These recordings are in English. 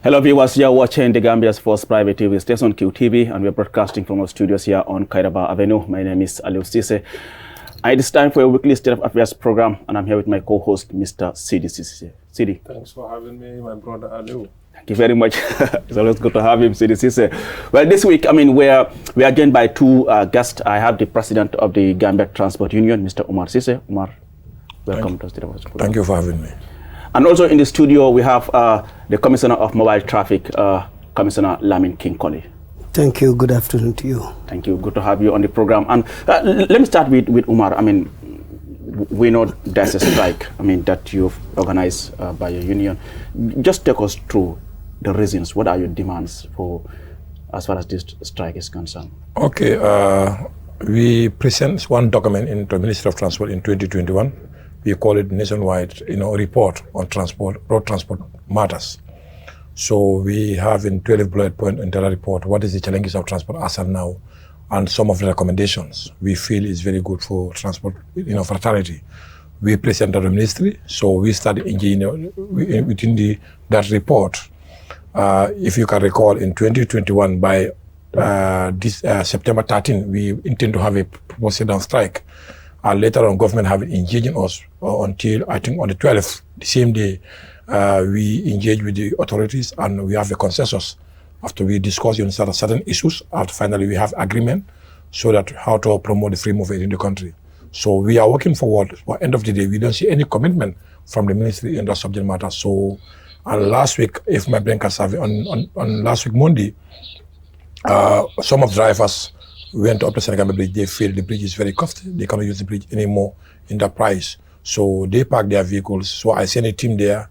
Hello viewers, you are watching the Gambia's first private TV station, QTV, and we are broadcasting from our studios here on Kairaba Avenue. My name is Aliou Cisse. It is time for a weekly State of Affairs program, and I'm here with my co-host, Mr. Sidi Cisse. Sidi. Thanks for having me, my brother Aliou. Thank you very much. It's always good to have him, Sidi Cisse. Well, this week, we are joined by two guests. I have the president of the Gambia Transport Union, Mr. Omar Cisse. Omar, welcome to State of Affairs program. Thank you for having me. And also in the studio, we have the Commissioner of Mobile Traffic, Commissioner Lamin King-Colley. Thank you. Good afternoon to you. Thank you. Good to have you on the program. And let me start with Umar. We know there's a strike, that you've organized by your union. Just take us through the reasons. What are your demands for, as far as this strike is concerned? Okay. We present one document in the Ministry of Transport in 2021. We call it nationwide, report on transport, road transport matters. So we have in 12 bullet point in that report, what is the challenges of transport as of now, and some of the recommendations we feel is very good for transport, fraternity. We present to the ministry, so we started engaging within that report. If you can recall, in 2021, by this September 13, we intend to have a proposed sit-down strike. Later on, government have engaged us until, I think, on the 12th, the same day, we engage with the authorities and we have a consensus. After we discuss on certain issues, after finally we have agreement so that how to promote the free movement in the country. So we are working forward. By end of the day, we don't see any commitment from the ministry in that subject matter. So last week, if my brain can serve, on last week, Monday, some of the drivers went up to Senegambia Bridge. They feel the bridge is very costly. They cannot use the bridge anymore in that price. So they parked their vehicles. So I sent a team there.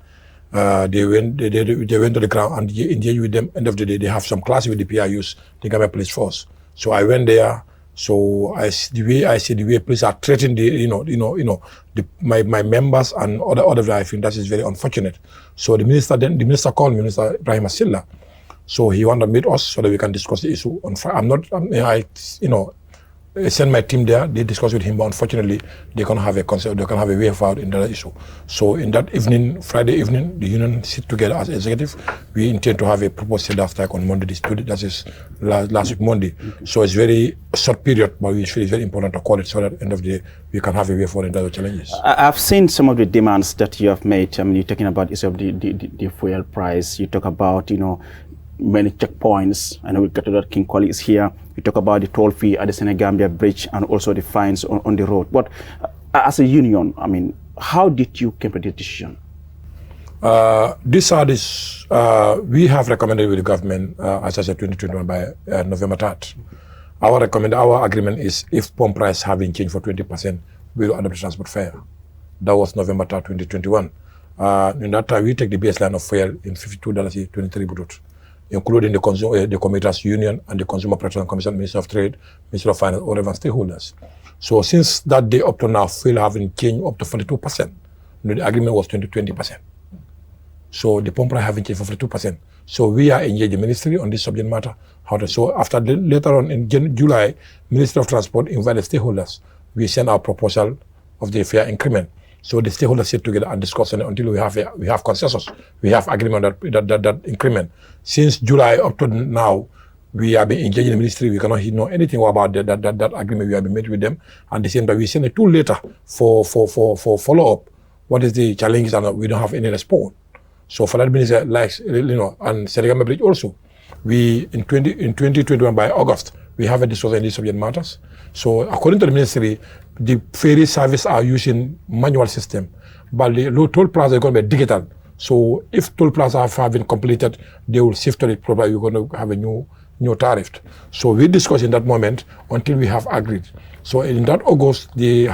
They went to the ground and engaged with them. End of the day, they have some class with the PIUs, the Gambia Police Force. So I went there. So the way police are threatening my members and other I think that is very unfortunate. So the minister called me, Minister Ibrahim Asilla. So he wanted to meet us so that we can discuss the issue on Friday. I sent my team there. They discussed with him, but unfortunately, they can't have a concept. They can't have a way forward in that issue. So in that evening, Friday evening, the union sit together as executive. We intend to have a proposed sit-down strike on Monday. That is last week Monday. So it's very short period, but we feel it's very important to call it so that at the end of the day we can have a way forward in other challenges. I've seen some of the demands that you have made. You're talking about issue of the fuel price. You talk about many checkpoints. I know we'll get to that. King-Colley is here. We talk about the toll fee at the Senegambia Bridge and also the fines on the road. But as a union, how did you come to this decision? We have recommended with the government, as I said, 2021 by November 3rd. Our agreement is if pump price have been changed for 20%, we will adopt the transport fare. That was November 3rd, 2021. In that time, we take the baseline of fuel in $52.23 brut, including the Commuters Union and the Consumer Protection Commission, Minister of Trade, Minister of Finance, all relevant stakeholders. So since that day up to now, fuel having changed up to 42%. The agreement was 20%. So the pump price having changed for 42%. So we are engaged the ministry on this subject matter. So after later on in July, Minister of Transport invited stakeholders. We sent our proposal of the fare increment. So the stakeholders sit together and discuss it until we have consensus. We have agreement that increment. Since July up to now, we have been engaging the ministry. We cannot know anything about that agreement we have been made with them. And the same time, we send a tool later for follow-up. What is the challenges, and we don't have any response. So for that ministry, and Senegambia Bridge also, we in 2021 by August, we have a discussion in these subject matters. So according to the ministry, the ferry service are using manual system, but the toll plaza is going to be digital. So if toll plaza have been completed, they will shift to it. Probably we're going to have a new tariff. So we discuss in that moment until we have agreed. So in that August, they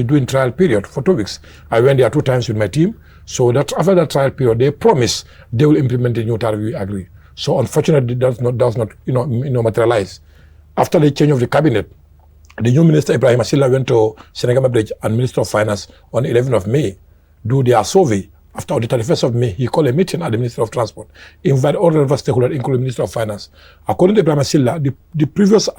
doing trial period for 2 weeks. I went there 2 times with my team. So that after that trial period, they promise they will implement the new tariff. We agree. So unfortunately, does not materialize. After the change of the cabinet, the new minister Ibrahim Asilla went to Senegambia Bridge and Minister of Finance on 11th of May, do their survey. After the 31st of May, he called a meeting at the Ministry of Transport, invite all relevant stakeholders, including the Minister of Finance. According to Ibrahim Asilla, the previous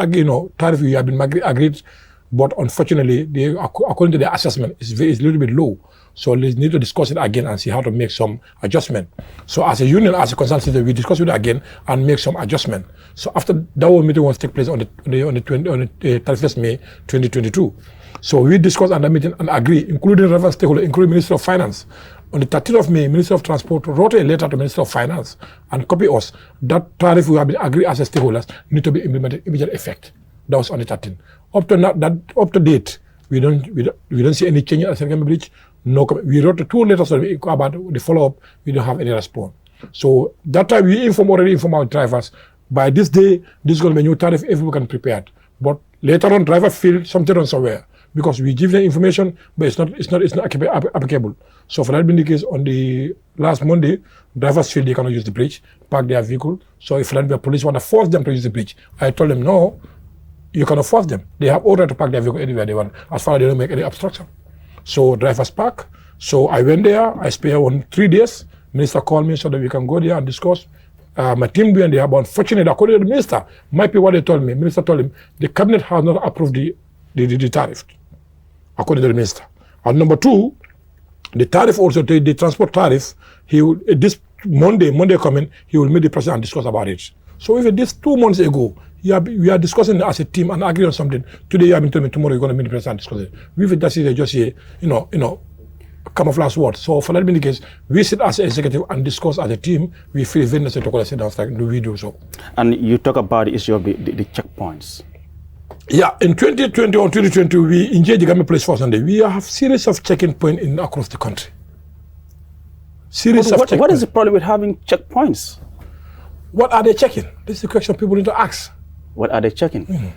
tariff we have been agreed But unfortunately, according to the assessment, it's a little bit low. So we need to discuss it again and see how to make some adjustment. So as a union, as a consultant, we discuss it again and make some adjustment. So after that meeting was take place on the 31st May 2022. So we discussed at that meeting and agree, including relevant stakeholders, including Minister of Finance. On the 13th of May, Minister of Transport wrote a letter to Minister of Finance and copy us that tariff we have been agreed as a stakeholders need to be implemented immediate effect. That was on the 13th. Up to date, we don't see any change at Senegambia Bridge. No, we wrote 2 letters about the follow-up. We don't have any response. So that time we already informed our drivers. By this day, this is going to be a new tariff. Everyone can prepare it. But later on, drivers feel something wrong somewhere because we give them information, but it's not applicable. So for that being the case, on the last Monday, drivers feel they cannot use the bridge, park their vehicle. So if the police want to force them to use the bridge, I told them no. You cannot force them. They have order to park their vehicle anywhere they want, as far as they don't make any obstruction. So drivers park. So I went there. I spent 3 days. Minister called me so that we can go there and discuss. My team went there, but unfortunately, according to the minister, might be what they told me. Minister told him the cabinet has not approved the tariff, according to the minister. And number 2, the tariff also, the transport tariff, he will, this Monday coming, he will meet the president and discuss about it. So even this 2 months ago, we are discussing as a team and agree on something. Today you have been telling me tomorrow you're going to meet the president and discuss it. We've just a camouflage word. So for that being the case, we sit as an executive and discuss as a team. We feel very necessary to sit down like we do so. And you talk about the issue of the checkpoints. Yeah, in 2020 or 2020, we engaged the Gambia Police Force and we have series of checking points across the country. What is the problem with having checkpoints? What are they checking? This is the question people need to ask. What are they checking?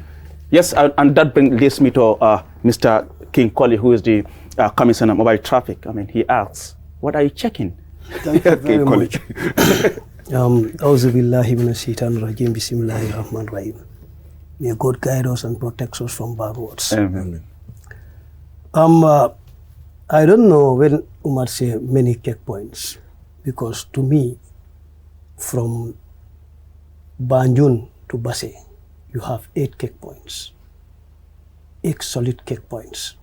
Yes, and that leads me to Mr. King Colley, who is the Commissioner of Mobile Traffic. I mean, he asks, what are you checking? Thank you very much. Auzu billahi minash shaitanir rajim. Bismillahir rahmanir rahim. May God guide us and protect us from bad words. Amen. I don't know when Umar say many checkpoints, because to me, from Banjul to Basse, you have 8 checkpoints, 8 solid checkpoints.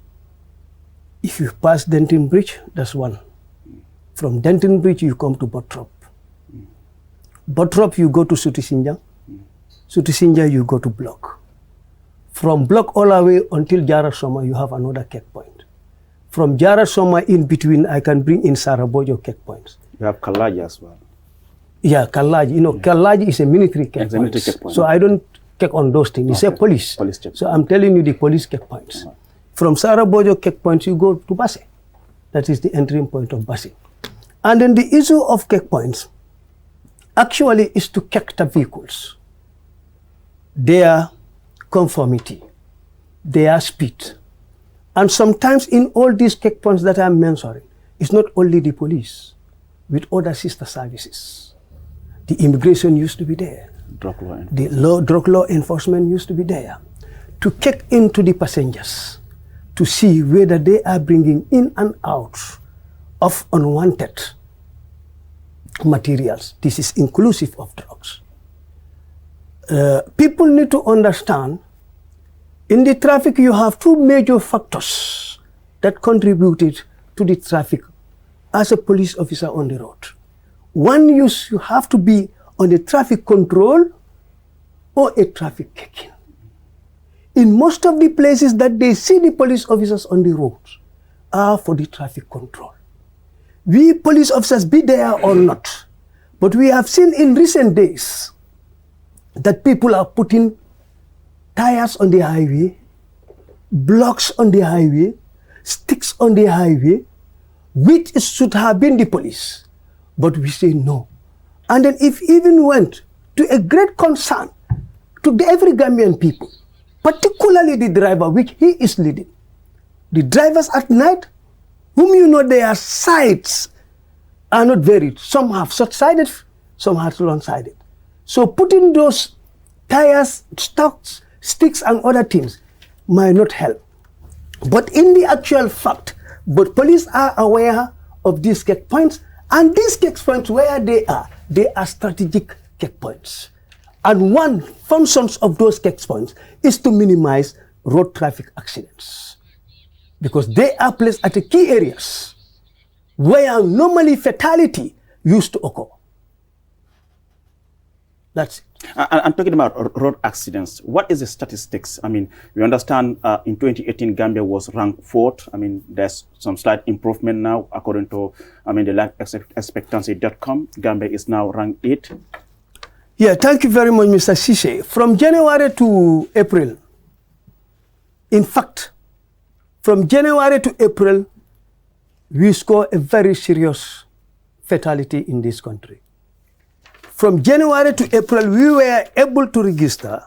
If you pass Denton Bridge, that's 1. From Denton Bridge, you come to Botrop. Botrop, you go to Sutisinja. Sutisinja, you go to Block. From Block all the way until Jara Soma, you have another checkpoint. From Jara Soma in between, I can bring in Sarabojo checkpoints. You have Kalaji as well. Yeah, Kalaji. You know, Kalaji is a military checkpoint. So I don't check on those things. It's a police. So I'm telling you the police checkpoints. From Sarabojo checkpoints, you go to Basse. That is the entry point of Basse. And then the issue of checkpoints actually is to check the vehicles, their conformity, their speed. And sometimes in all these checkpoints that I'm mentioning, it's not only the police, with other sister services. The immigration used to be there. Drug law enforcement used to be there to check into the passengers to see whether they are bringing in and out of unwanted materials. This is inclusive of drugs. People need to understand, in the traffic you have 2 major factors that contributed to the traffic as a police officer on the road. One, you have to be on the traffic control or a traffic checking. In most of the places that they see the police officers on the roads are for the traffic control. We police officers, be there or not, but we have seen in recent days that people are putting tires on the highway, blocks on the highway, sticks on the highway, which should have been the police. But we say no. And then if even went to a great concern to every Gambian people, particularly the driver, which he is leading. The drivers at night, whom you know their sights are not varied. Some have short-sighted, some have long-sighted. So putting those tires, stocks, sticks and other things might not help. But in the actual fact, but police are aware of these checkpoints, and these checkpoints where they are strategic checkpoints. And one function of those checkpoints is to minimize road traffic accidents, because they are placed at the key areas where normally fatality used to occur. That's it. I'm talking about road accidents. What is the statistics? I mean, we understand in 2018, Gambia was ranked 4th. I mean, there's some slight improvement now, according to, the life expectancy.com. Gambia is now ranked 8th. Yeah, thank you very much, Mr. Sise. From January to April, in fact, from January to April, we score a very serious fatality in this country. From January to April, we were able to register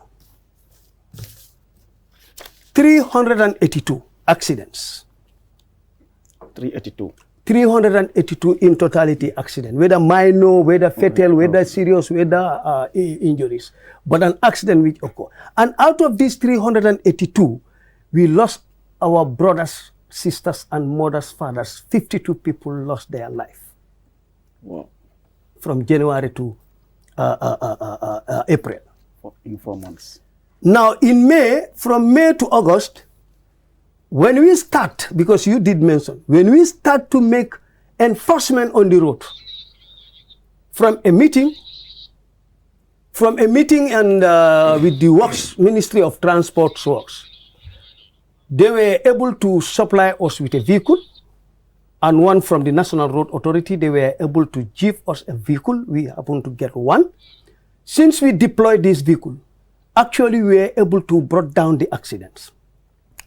382 accidents. 382. 382 in totality accident, whether minor, whether fatal, whether serious, whether injuries, but an accident which occurred. And out of these 382, we lost our brothers, sisters, and mothers, fathers. 52 people lost their life. Wow. From January to April. In 4 months. Now, in May, from May to August, when we start, because you did mention, when we start to make enforcement on the road, from a meeting and with the Works, Ministry of Transport Works, they were able to supply us with a vehicle, and one from the National Road Authority, they were able to give us a vehicle. We happened to get one. Since we deployed this vehicle, actually we were able to bring down the accidents.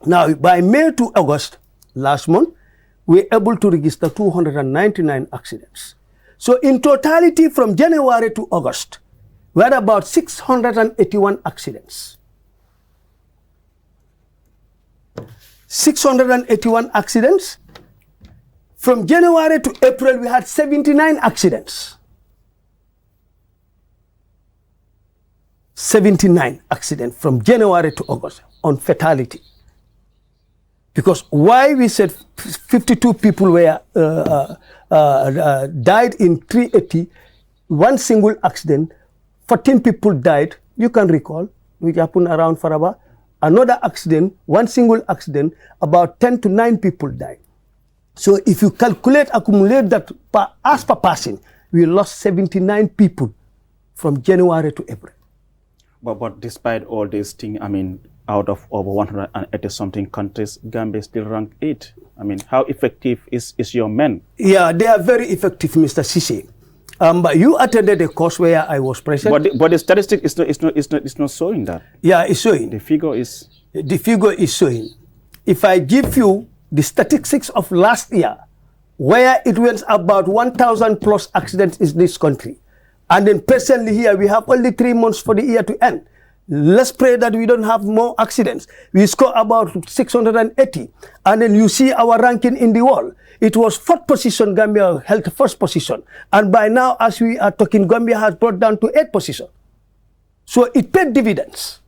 Now, by May to August, last month, we were able to register 299 accidents. So in totality, from January to August, we had about 681 accidents. 681 accidents. From January to April, we had 79 accidents. 79 accidents from January to August on fatality. Because why we said 52 people were died in 380, one single accident, 14 people died, you can recall, which happened around Faraba. Another accident, one single accident, about 10 to 9 people died. So if you accumulate that as per person, we lost 79 people from January to April. But despite all these things, out of over 180 something countries, Gambia still ranked 8. How effective is your men? Yeah, they are very effective, Mr. Sise. But you attended a course where I was present. But the statistic is not showing that. Yeah, it's showing. The figure is showing. If I give you the statistics of last year, where it was about 1,000 plus accidents in this country, and then presently here we have only 3 months for the year to end. Let's pray that we don't have more accidents. We score about 680. And then you see our ranking in the world. It was 4th position, Gambia held 1st position. And by now, as we are talking, Gambia has brought down to 8th position. So it paid dividends.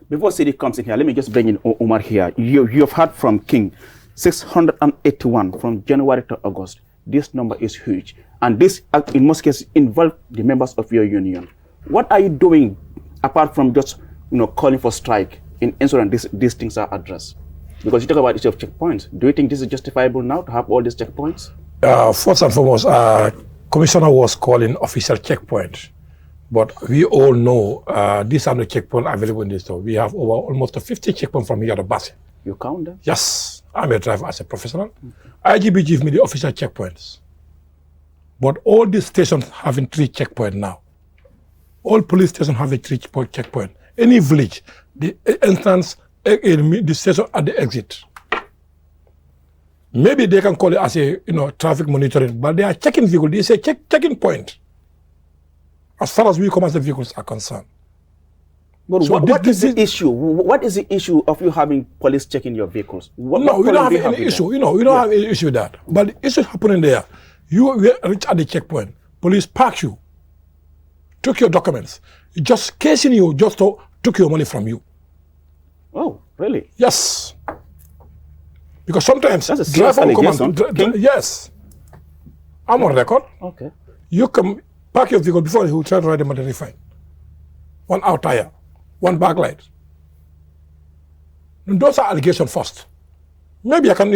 Before Sidi comes in here, let me just bring in Omar here. You've heard from King, 681 from January to August. This number is huge. And this, in most cases, involves the members of your union. What are you doing apart from just calling for strike in ensuring these things are addressed? Because you talk about issue of checkpoints. Do you think this is justifiable now to have all these checkpoints? First and foremost, Commissioner was calling official checkpoint. But we all know these are the checkpoints available in this store. We have over almost 50 checkpoints from here to Basse. You count them? Yes. I'm a driver as a professional. IGB gives me the official checkpoints. But all these stations having 3 checkpoints now. All police stations have a 3 checkpoint. Any village, the entrance, the station at the exit. Maybe they can call it as a traffic monitoring, but they are checking vehicles. They say checking point. As far as we come as the vehicles are concerned. But so what is the issue? What is the issue of you having police checking your vehicles? We don't have any issue. We don't have any issue with that. But the issue happening there, you reach at the checkpoint, police park you, took your documents, just casing you, just took your money from you. Oh, really? Yes. Because sometimes that's a serious allegation. Yes. I'm on record. Okay. You can park your vehicle before he will try to ride the motor fine. One out tire, one back light. Those are allegations first. Maybe I can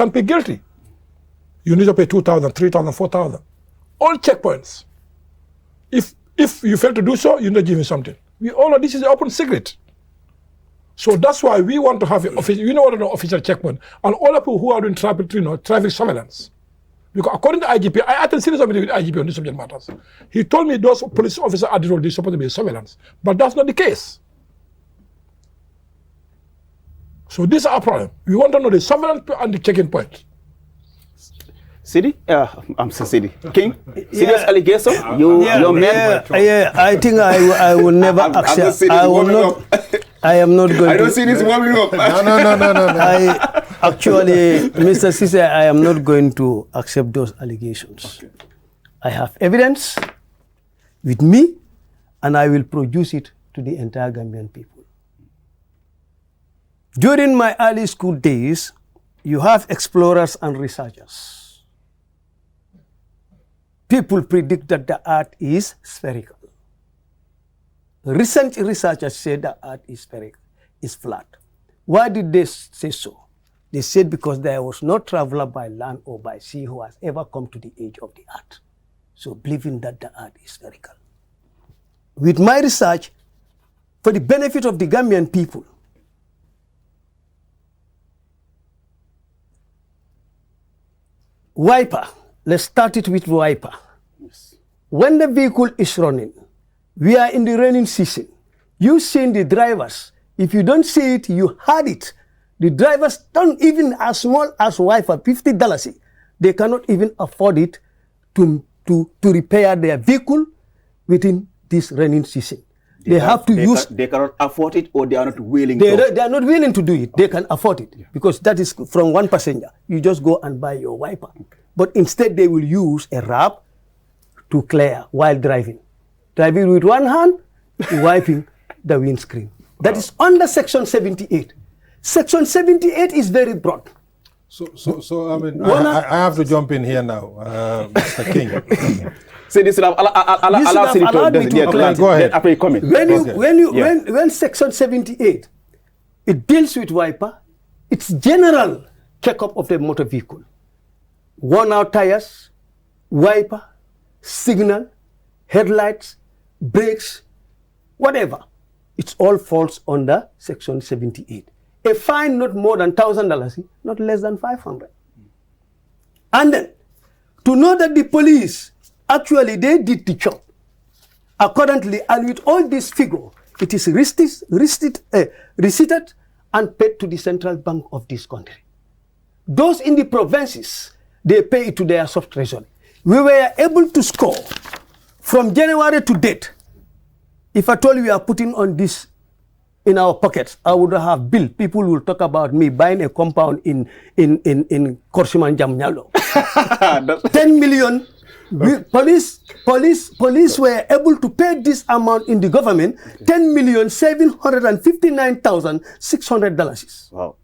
be guilty. You need to pay 2,000, 3,000, 4,000. All checkpoints. If you fail to do so, you need to give me something. All of this is an open secret. So that's why we want to have an official checkpoint. And all the people who are doing traffic surveillance. Because according to IGP, I attended series of meetings with IGP on these subject matters. He told me those police officers are the role they're supposed to be surveillance. But that's not the case. So this is our problem. We want to know the surveillance and the checking point. Sidi? I'm so Sidi. King? Serious allegation? Your man? I think I will never accept. I am not going to. I don't see this warming up. No. Actually, Mr. Sise, I am not going to accept those allegations. Okay. I have evidence with me, and I will produce it to the entire Gambian people. During my early school days, you have explorers and researchers. People predict that the earth is spherical. Recent researchers said the earth is spherical, is flat. Why did they say so? They said because there was no traveler by land or by sea who has ever come to the edge of the earth. So believing that the earth is spherical. With my research, for the benefit of the Gambian people, wiper, let's start it with wiper. Yes. When the vehicle is running, we are in the raining season. You seen the drivers. If you don't see it, you heard it. The drivers don't even as small as wiper, $50. They cannot even afford it to repair their vehicle within this raining season. They cannot afford it, or they are not willing They are not willing to do it. They can afford it because that is from one passenger. You just go and buy your wiper. Okay. But instead they will use a wrap to clear while driving. Driving with one hand, wiping the windscreen. That is under Section 78. Section 78 is very broad. So I mean, I have to jump in here now, Mr. King. Say this, allow me to go ahead. After you comment. When Section 78, it deals with wiper, it's general checkup of the motor vehicle. Worn out tires, wiper, signal, headlights, brakes, whatever. It all falls under Section 78. A fine not more than $1,000, not less than $500. And then, to know that the police, actually they did the job. Accordingly, and with all this figure, it is receipted and paid to the central bank of this country. Those in the provinces, they pay it to their sub-treasury. We were able to score from January to date. If I told you we are putting on this in our pockets, I would have bill. People will talk about me buying a compound in Korsiman Jamnyalo. 10 million. Police were able to pay this amount in the government, $10,759,600. Wow.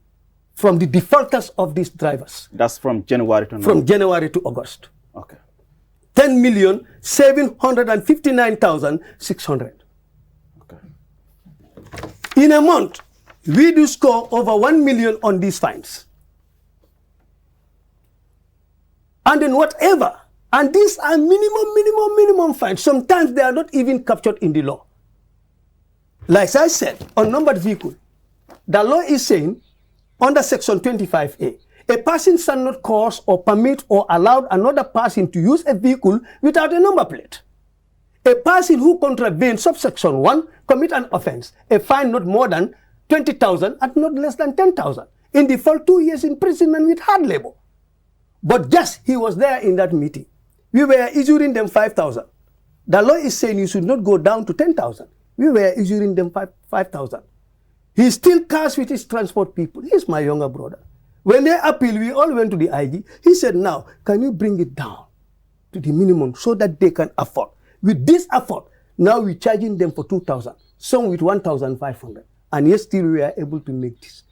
From the defaulters of these drivers. That's from January to now? From January to August. Okay. 10,759,600. Okay. In a month, we do score over 1 million on these fines. And then whatever. And these are minimum fines. Sometimes they are not even captured in the law. Like I said, on numbered vehicle, the law is saying, under Section 25A, a person shall not cause or permit or allow another person to use a vehicle without a number plate. A person who contravenes subsection 1 commit an offense, a fine not more than 20,000 and not less than 10,000. In default, 2 years imprisonment with hard labor. But just he was there in that meeting. We were issuing them 5,000. The law is saying you should not go down to 10,000. We were issuing them 5,000. He still cares with his transport people. He's my younger brother. When they appeal, we all went to the IG. He said, now, can you bring it down to the minimum so that they can afford? With this afford, now we're charging them for 2,000, some with 1,500. And yet still we are able to make this.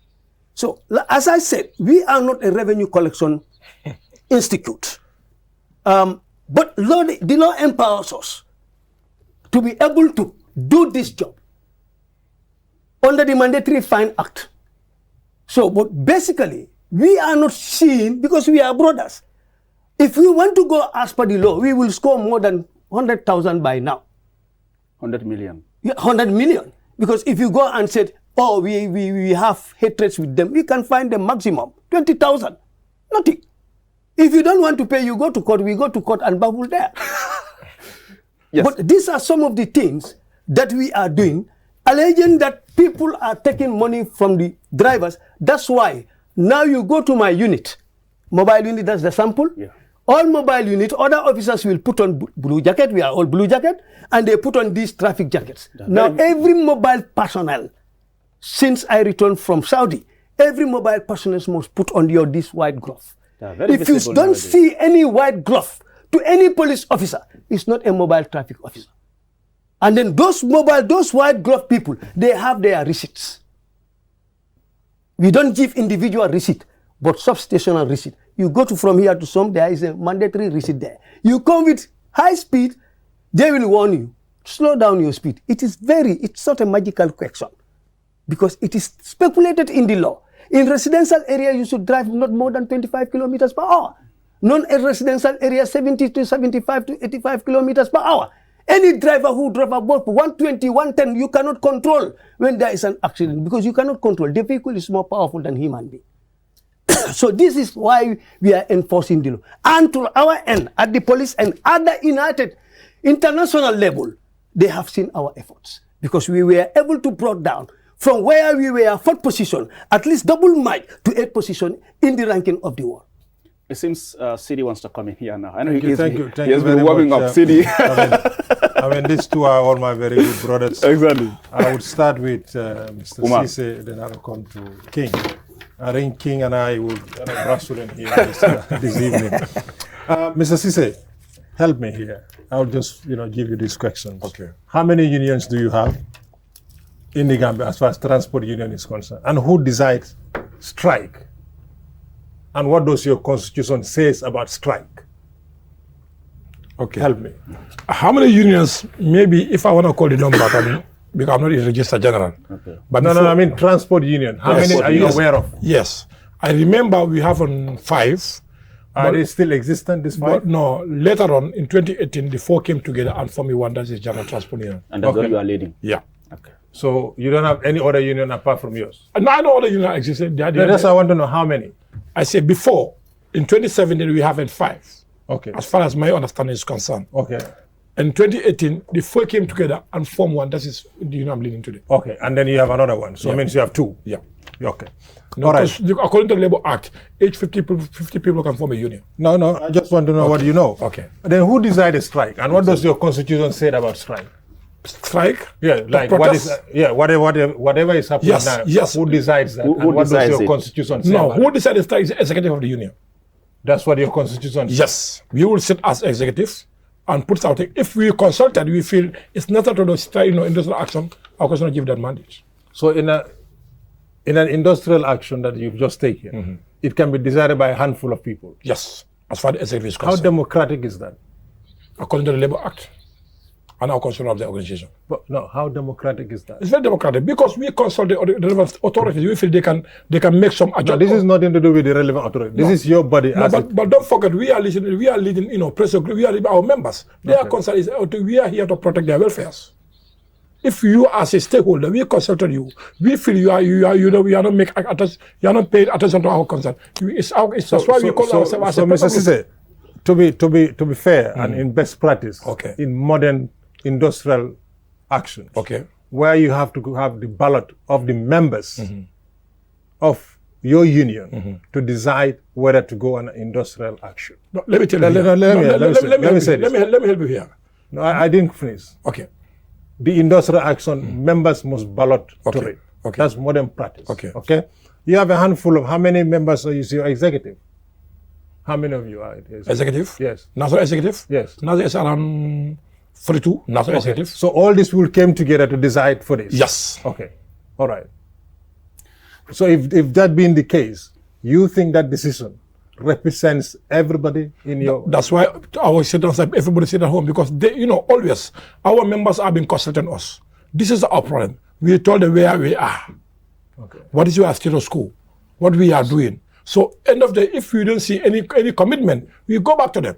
So, as I said, we are not a revenue collection institute. But the law empowers us to be able to do this job. under the Mandatory Fine Act. So, but basically, we are not seen because we are brothers. If we want to go as per the law, we will score more than 100,000 by now. 100 million. Yeah, 100 million. Because if you go and say, oh, we have hatreds with them, we can find the maximum, 20,000. Nothing. If you don't want to pay, you go to court, we go to court and babble there. Yes. But these are some of the things that we are doing, alleging that people are taking money from the drivers. That's why now you go to my unit, mobile unit, that's the sample. Yeah. All mobile unit, other officers will put on blue jacket, we are all blue jacket, and they put on these traffic jackets. Now every mobile personnel, since I returned from Saudi, every mobile personnel must put on this white glove. If you don't nowadays. see any white glove to any police officer, it's not a mobile traffic officer. And then those white glove people, they have their receipts. We don't give individual receipt, but substational receipt. You go to from here to some, there is a mandatory receipt there. You come with high speed, they will warn you. Slow down your speed. It's not a magical question because it is speculated in the law. In residential area, you should drive not more than 25 kilometers per hour. Non-residential area, 70 to 75 to 85 kilometers per hour. Any driver who drives above 120, 110, you cannot control when there is an accident because you cannot control. The vehicle is more powerful than human being. So this is why we are enforcing the law. And to our end, at the police and other international level, they have seen our efforts because we were able to bring down from where we were 4th position, at least double mic to 8th position in the ranking of the world. It seems Sidi wants to come in here now. I know Thank you he very has been warming much, up. Sidi. I mean, these two are all my very good brothers. Exactly. I would start with Mr. Umar. Sise, then I'll come to King. I think King and I will wrestle in here this evening. Mr. Sise, help me here. I'll just give you these questions. Okay. How many unions do you have in the Gambia as far as transport union is concerned? And who decides strike? And what does your constitution says about strike? Okay. Help me. How many unions, maybe if I want to call the number, because I'm not in register general. Okay. But No, I mean transport union. How Yes. many are you Yes. aware of? Yes. I remember we have on 5. Are they still existent, this five? But no, later on in 2018, the 4 came together and formed one that is General Transport Union. And that's what Okay. you are leading. Yeah. Okay. So you don't have any other union apart from yours? And I know other unions existed. They had No, that's why I want to know how many. I say before, in 2017, we have had 5, Okay. as far as my understanding is concerned. Okay. In 2018, the 4 came together and formed one. That is the union I'm leading today. Okay. And then you have another one. So it Yeah. means you have 2. Yeah. Okay. No, All right. because according to the Labour Act, each 50 people can form a union. No, I just want to know what you know. Okay. Then who decided strike? And what does your constitution say about strike? Strike? Yeah, The like what is protest? whatever is happening Yes, now. yes. Who decides that? Who and what does decides your it? constitution say No, about who it? decided strike is the executive of the union. That's what your constitution says. Yes, we will sit as executive and put out. If we consulted, we feel it's necessary to start, industrial action. Our constitution give that mandate. So in an industrial action that you've just taken, it can be decided by a handful of people. Yes, as far as the executive is How concerned, democratic is that? according to the Labour Act and our constitution of the organization. But no, how democratic is that? It's very democratic because we consult the relevant authorities. We feel they can make some No, adjustments. this is nothing to do with the relevant authority. This is your body. No, as but don't forget, we are leading, press group, we are leading our members. Their concern is, we are here to protect their welfares. If you as a stakeholder, we consulted you, we feel you are not paying attention to our concern. That's why we call ourselves as so a Mr. press group. Sise, to be fair and in best practice, Okay. in modern industrial action, Okay. where you have to have the ballot of the members of your union to decide whether to go on an industrial action. No, let me tell you. Let me say this. Let me help you here. No, I didn't finish. Okay. The industrial action members must ballot to Okay. it. Okay. That's modern practice. Okay. Okay. You have a handful of how many members is your executive? How many of you are Executive? Yes. National executive? Yes. National is around 42. National executive? So all this will came together to decide for this. Yes. Okay. All right. So if that being the case, you think that decision represents everybody in your... That's why our citizens, everybody sit at home because they, always our members are being consulting us. This is our problem. We told them where we are. Okay. What is your status quo? What we are doing. So end of the day, if we don't see any commitment, we go back to them.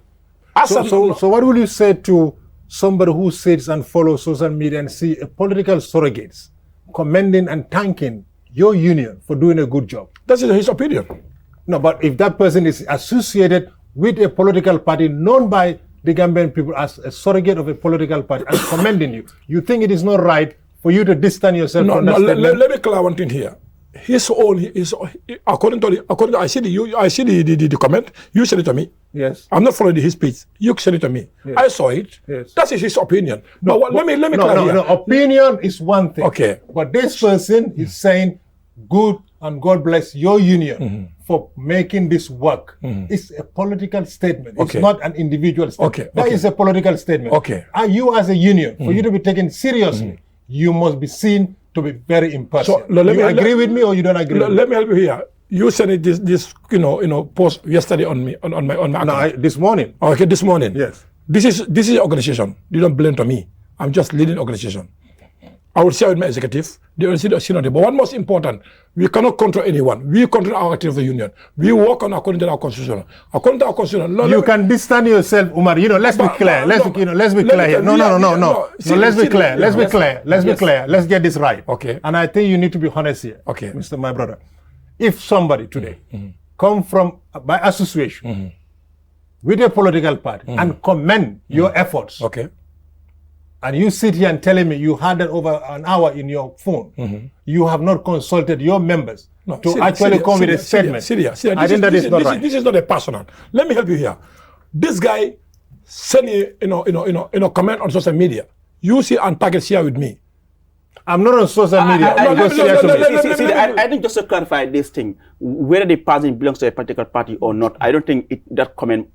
So what will you say to somebody who sits and follows social media and see a political surrogates commending and thanking your union for doing a good job? That's his opinion. No, but if that person is associated with a political party known by the Gambian people as a surrogate of a political party and commending you, you think it is not right for you to distance yourself from that statement? Let me clear one thing here. According to I see the comment. You sent it to me. Yes. I'm not following his speech. You sent it to me. Yes. I saw it. Yes. That is his opinion. No, let me clear here. No. Opinion is one thing. Okay. But this person is saying, good and God bless your union for making this work. It's a political statement. It's Okay. not an individual statement. Okay. That Okay. is a political statement. Okay. And you as a union, for you to be taken seriously, you must be seen to be very impartial. So, let you me- agree with me or you don't agree with me? Let me help you here. You sent it this post yesterday on me on my account. No, this morning. Okay, this morning. Yes. This is organization. You don't blame to me. I'm just leading organization. I will share with my executive. They will see the senior. But one most important, we cannot control anyone. We control our activity of the union. We work on according to our constitution. According to our constitution. You can distance yourself, Umar. Let's be clear. Let's be clear here. No. Let's be clear. Let's be clear. Let's get this right. Okay. And I think you need to be honest here. Okay. Mr. My brother. If somebody today come from by association with a political party and commend your efforts, Okay. and you sit here and telling me you had that over an hour in your phone, you have not consulted your members to actually come with a statement. Syria. I think that is not right. This is not a personal. Let me help you here. This guy send a comment on social media. You see and target share with me. I'm not on social media. I Just share to me. I think just to clarify this thing, whether the person belongs to a particular party or not, I don't think that comment,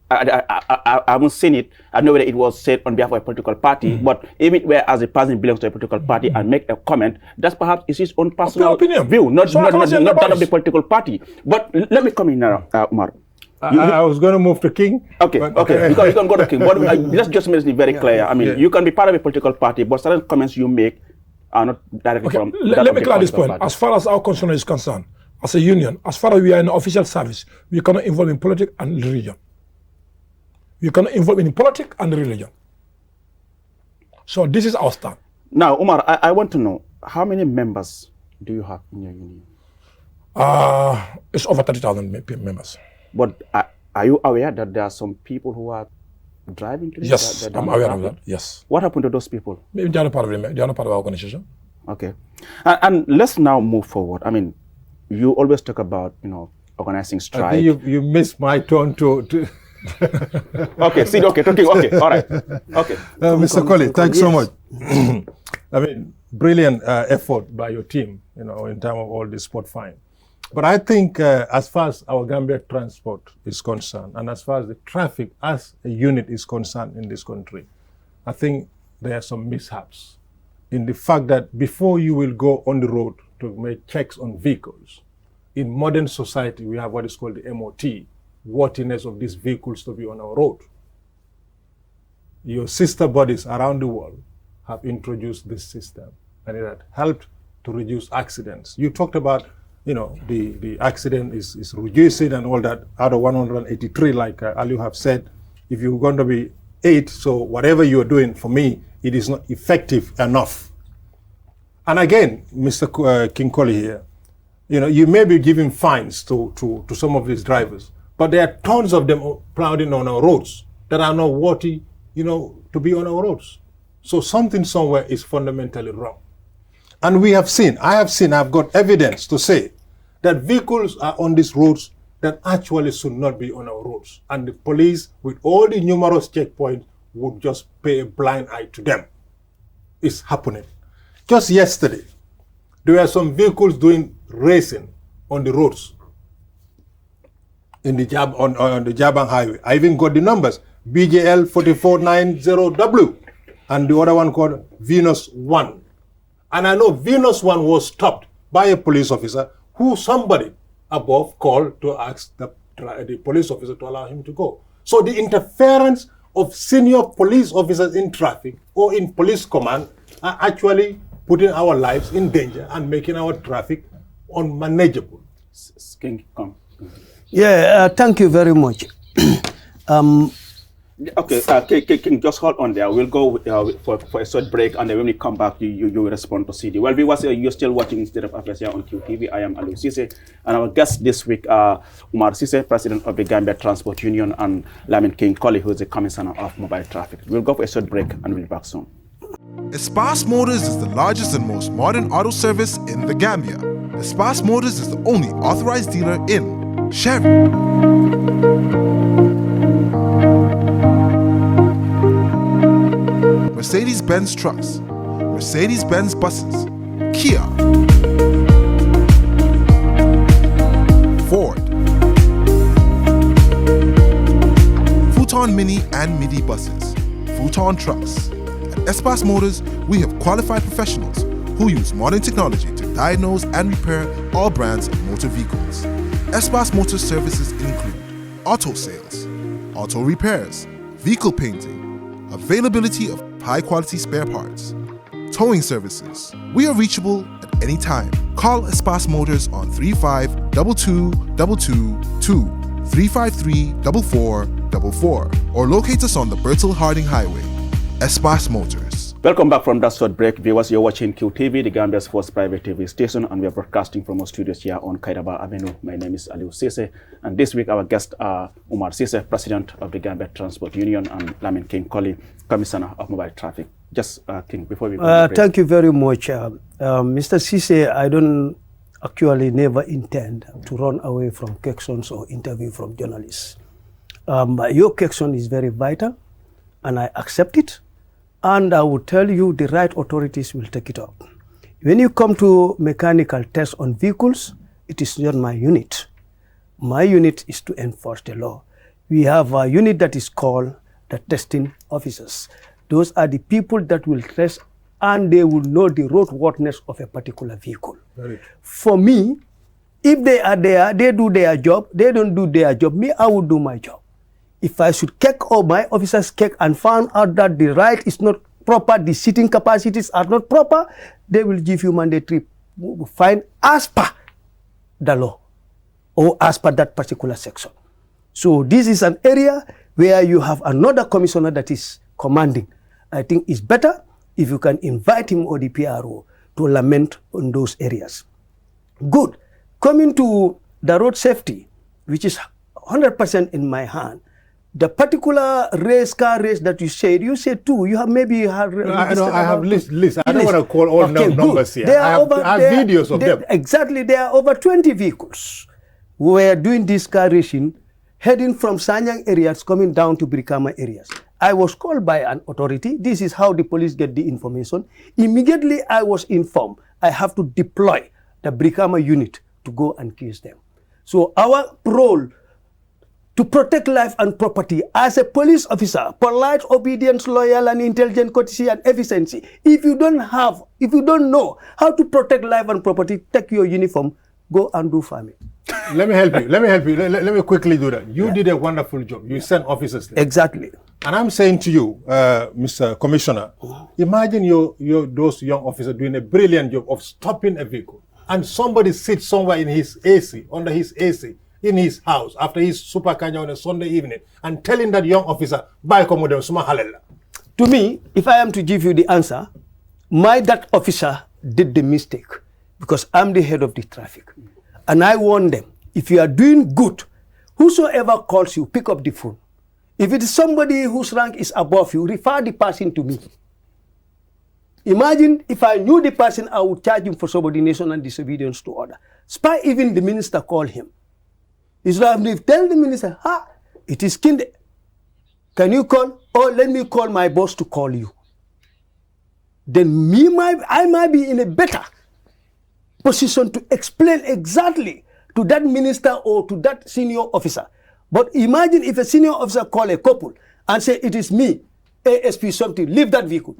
I haven't seen it. I know whether it was said on behalf of a political party, but even whereas a person belongs to a political party and make a comment, that's perhaps is his own personal opinion. view, not So I can't say that of otherwise. the political party. But let me come in now, Umar. I was going to move to King. Okay, because you can go to King. But let's just make it very clear. I mean, you can be part of a political party, but certain comments you make are not directly Okay, from. let me clear this point. As far as our concern is concerned, as a union, as far as we are in official service, we cannot involve in politics and religion. We cannot involve in politics and religion. So this is our stand. Now, Umar, I want to know, how many members do you have in your union? It's over 30,000 members. But are you aware that there are some people who are driving today? Yes, that I'm are aware driving? of that. Yes. What happened to those people? Maybe they are not part of they are not part of our organization. Okay. And let's now move forward. I mean, you always talk about, organizing I strike. think you missed my turn to Okay, see, okay, talking, okay, all right. Okay. Mr. Colley, thanks so much. I mean, brilliant effort by your team, in terms of all this sport fine. But I think as far as our Gambia transport is concerned, and as far as the traffic as a unit is concerned in this country, I think there are some mishaps in the fact that before you will go on the road to make checks on vehicles, in modern society, we have what is called the MOT, worthiness of these vehicles to be on our road. Your sister bodies around the world have introduced this system, and it had helped to reduce accidents. You talked about, the accident is reducing and all that. Out of 183, like Ali have said, if you're going to be 8, so whatever you're doing, for me, it is not effective enough. And again, Mr. King Colley here, you may be giving fines to some of these drivers, but there are tons of them plowing on our roads that are not worthy, to be on our roads. So something somewhere is fundamentally wrong. And I've got evidence to say that vehicles are on these roads that actually should not be on our roads. And the police, with all the numerous checkpoints, would just pay a blind eye to them. It's happening. Just yesterday, there were some vehicles doing racing on the roads in the on the Jabang Highway. I even got the numbers, BJL 4490W, and the other one called Venus 1. And I know Venus 1 was stopped by a police officer who somebody above called to ask the police officer to allow him to go. So the interference of senior police officers in traffic or in police command are actually putting our lives in danger and making our traffic unmanageable. King, come. Yeah, thank you very much. Okay, King, just hold on there. We'll go for a short break, and then when we come back, you will respond to CD. Well, viewers, you're still watching State of Affairs here on QTV. I am Aliou Ceesay, and our guest this week are Umar Ceesay, President of the Gambia Transport Union, and Lamin King Colley, who is the Commissioner of Mobile Traffic. We'll go for a short break, and we'll be back soon. Espas Motors is the largest and most modern auto service in the Gambia. Espas Motors is the only authorized dealer in Chevy, Mercedes-Benz trucks, Mercedes-Benz buses, Kia, Ford, Futon Mini and Midi buses, Futon trucks. At Espas Motors, we have qualified professionals who use modern technology to diagnose and repair all brands of motor vehicles. Espas Motor services include auto sales, auto repairs, vehicle painting, availability of high-quality spare parts, towing services. We are reachable at any time. Call Espas Motors on 352222 353-4444 or locate us on the Bertil Harding Highway. Espas Motors. Welcome back from that short break. Viewers, you're watching QTV, the Gambia's first private TV station, and we are broadcasting from our studios here on Kairaba Avenue. My name is Aliou Ceesay, and this week our guests are Umar Ceesay, President of the Gambia Transport Union, and Lamin King Colley, Commissioner of Mobile Traffic. Just, King, before we go thank you very much. Mr. Ceesay, I don't actually never intend to run away from questions or interview from journalists. Your question is very vital, and I accept it. And I will tell you the right authorities will take it up. When you come to mechanical tests on vehicles, it is not my unit. My unit is to enforce the law. We have a unit that is called the testing officers. Those are the people that will test, and they will know the roadworthiness of a particular vehicle. For me, if they are there, they do their job. They don't do their job. Me, I will do my job. If I should check or my officers check and found out that the ride is not proper, the seating capacities are not proper, they will give you mandatory fine as per the law or as per that particular section. So this is an area where you have another commissioner that is commanding. I think it's better if you can invite him or the PRO to lament on those areas. Good. Coming to the road safety, which is 100% in my hand. The particular car race that you said two. You have maybe had. No, I have list. I don't want to call all numbers here. I have videos of them. Exactly, there are over 20 vehicles who were doing this car racing, heading from Sanyang areas, coming down to Brikama areas. I was called by an authority. This is how the police get the information. Immediately, I was informed I have to deploy the Brikama unit to go and case them. So our role to protect life and property as a police officer, polite, obedience, loyal, and intelligent, courtesy, and efficiency. If you don't know how to protect life and property, take your uniform, go and do farming. Let me help you. Let me quickly do that. You did a wonderful job. You sent officers there. Exactly. And I'm saying to you, Mr. Commissioner, imagine those young officers doing a brilliant job of stopping a vehicle, and somebody sits somewhere in his AC, under his AC, in his house after his super kanya on a Sunday evening, and telling that young officer, "Bye, Commodore Suma Halela." To me, if I am to give you the answer, that officer did the mistake, because I'm the head of the traffic. And I warn them, if you are doing good, whosoever calls you, pick up the phone. If it is somebody whose rank is above you, refer the person to me. Imagine if I knew the person, I would charge him for subordination and disobedience to order. Spy, even the minister called him. Tell the minister, it is Kinde. Can you call? Or let me call my boss to call you. Then I might be in a better position to explain exactly to that minister or to that senior officer. But imagine if a senior officer call a couple and say, it is me, ASP something, leave that vehicle.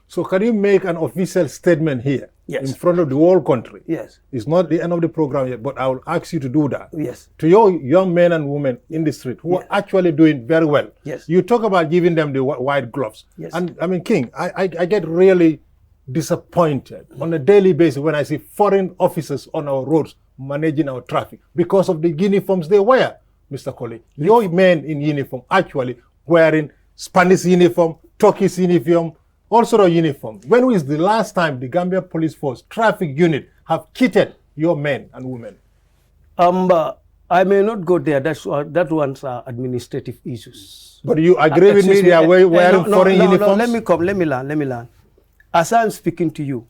So can you make an official statement here? Yes. In front of the whole country? Yes. It's not the end of the program yet, but I will ask you to do that. Yes. To your young men and women in the street who are actually doing very well. Yes. You talk about giving them the white gloves. Yes. And I mean, King, I get really disappointed on a daily basis when I see foreign officers on our roads managing our traffic because of the uniforms they wear, Mr. Colley. Your men in uniform actually wearing Spanish uniform, Turkish uniform, all sort of uniform. When was the last time the Gambia Police Force traffic unit have cheated your men and women? I may not go there. That one's administrative issues. But you agree with me? They are wearing foreign uniforms. Let me learn. As I'm speaking to you,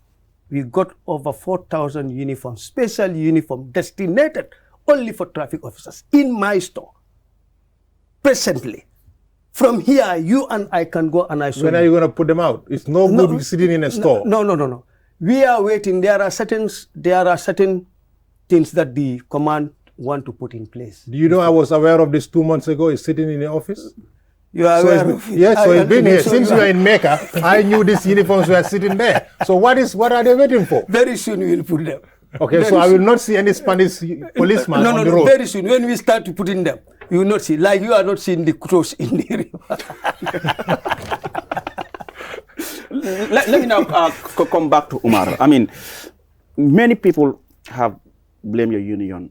we got over 4,000 uniforms, special uniform, designated only for traffic officers in my store. Presently, from here, you and I can go and I show When are you going to put them out? It's no good sitting in a store. No. We are waiting. There are certain things that the command want to put in place. Do you know I was aware of this 2 months ago? He's sitting in the office. You are aware of it? Yes, so it's been here. Since you are in Mecca, I knew these uniforms were sitting there. So what are they waiting for? Very soon we will put them. Okay, Very so I soon. will not see any Spanish policeman on the road. Very soon. When we start to putting them, you will not see. Like you are not seeing the cross in the river. Let me now come back to Umar. I mean, many people have blamed your union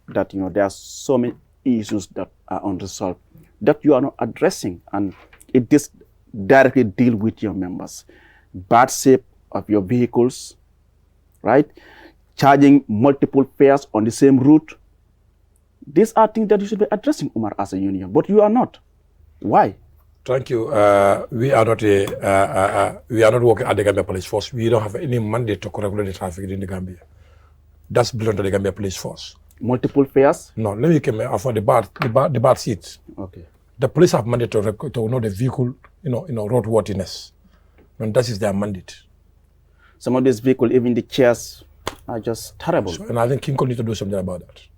that there are so many issues that are unresolved that you are not addressing, and it does directly deal with your members. Bad shape of your vehicles, right? Charging multiple fares on the same route. These are things that you should be addressing, Umar, as a union, but you are not. Why? Thank you. We are not working at the Gambia Police Force. We don't have any mandate to regulate the traffic in the Gambia. That's belong to the Gambia Police Force. Multiple fares? No, let me come for the bad seats. Okay. The police have mandate to know the vehicle, roadworthiness, and that is their mandate. Some of these vehicles, even the chairs, are just terrible. And I think King Kong need to do something about that.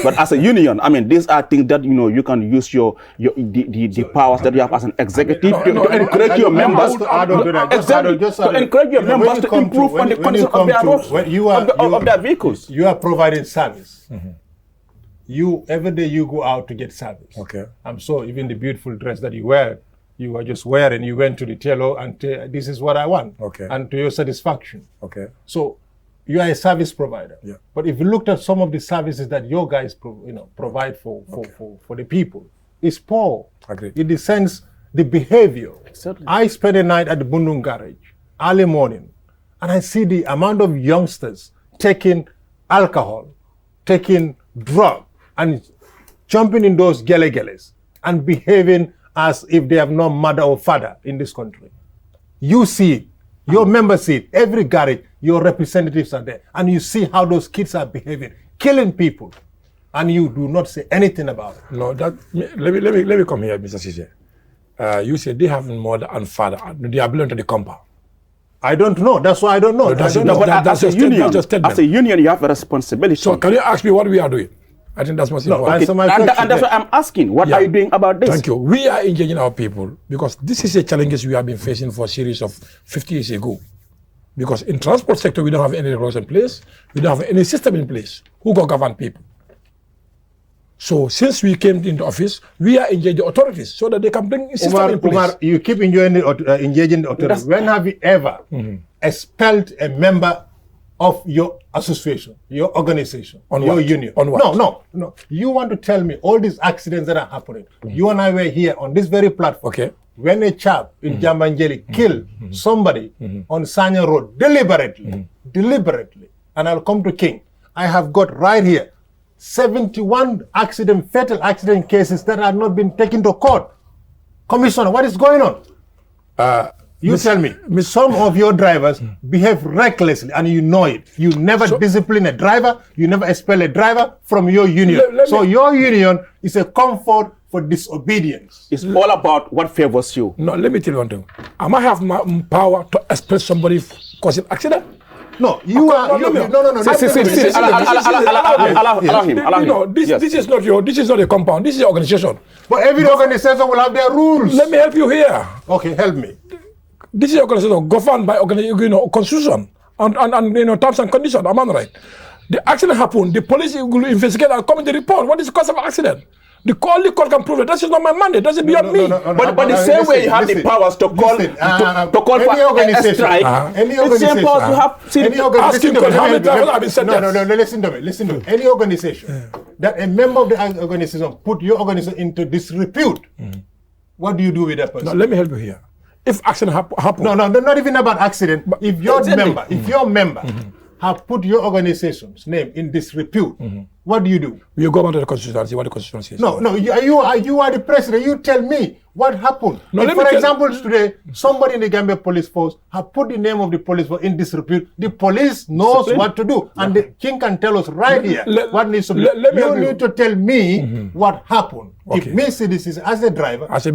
But as a union, I mean, these are things that you can use the powers that you have as an executive to encourage your members. To encourage your members to improve on the condition of their roads, of their vehicles. You are providing service. Every day you go out to get service. Okay. I'm sure even the beautiful dress that you wear, you are just wearing. You went to the tailor and this is what I want. Okay. And to your satisfaction. Okay. So you are a service provider. Yeah. But if you looked at some of the services that your guys provide for the people, it's poor. Agreed. In the sense, the behavior. Exactly. I spent a night at the Bundung garage, early morning, and I see the amount of youngsters taking alcohol, taking drugs, and jumping in those gele-geles and behaving as if they have no mother or father in this country. You see it. Your members see it. Every garage, your representatives are there. And you see how those kids are behaving, killing people. And you do not say anything about it. No, let me come here, Mr. Cisse. You said they have mother and father. They are belong to the compound. I don't know. That's why I don't know. No, that's As a union, you have a responsibility. So can you ask me what we are doing? I think that's most important. Answer my question. And that's what I'm asking. What are you doing about this? Thank you. We are engaging our people because this is a challenge we have been facing for a series of 50 years ago. Because in transport sector, we don't have any rules in place. We don't have any system in place. Who go govern people? So since we came into office, we are engaging the authorities so that they can bring a system in place. Umar, you keep engaging the authorities. When have you ever expelled a member of your association, your organization, your union? On what? No. You want to tell me all these accidents that are happening. You and I were here on this very platform. Okay. When a chap in Jambanjeli killed somebody on Sanya Road deliberately, and I'll come to King. I have got right here 71 fatal accident cases that have not been taken to court. Commissioner, what is going on? You tell me, some of your drivers behave recklessly and you know it. You never discipline a driver, you never expel a driver from your union. Your union is a comfort for disobedience. It's all about what favors you. No, let me tell you one thing. Am I have my power to expel somebody causing accident? No, you are. No. Allow him. This is not a compound. This is an organization. But every organization will have their rules. Let me help you here. Okay, help me. This is an organization governed by constitution and terms and conditions. Am I right? The accident happened. The police will investigate and comment the report. What is the cause of accident? The court can prove it. That is not my mandate. That is beyond me. But the same way you have the powers to call to call for a strike, any the same powers you have. Asking how many times have been said no, listen to me. Any organization that a member of the organization put your organization into disrepute, what do you do with that person? No, let me help you here. If accident happen. No, not even about accident. But if your member have put your organization's name in disrepute, what do you do? You go back to the constitution and see what the constitution says. No, you are the president. You tell me what happened. No, if, for example, today, somebody in the Gambia police force have put the name of the police force in disrepute, the police knows what to do. And the king can tell us right here what needs to be done. You need to tell me what happened. Okay. If me, citizens, as a driver, as a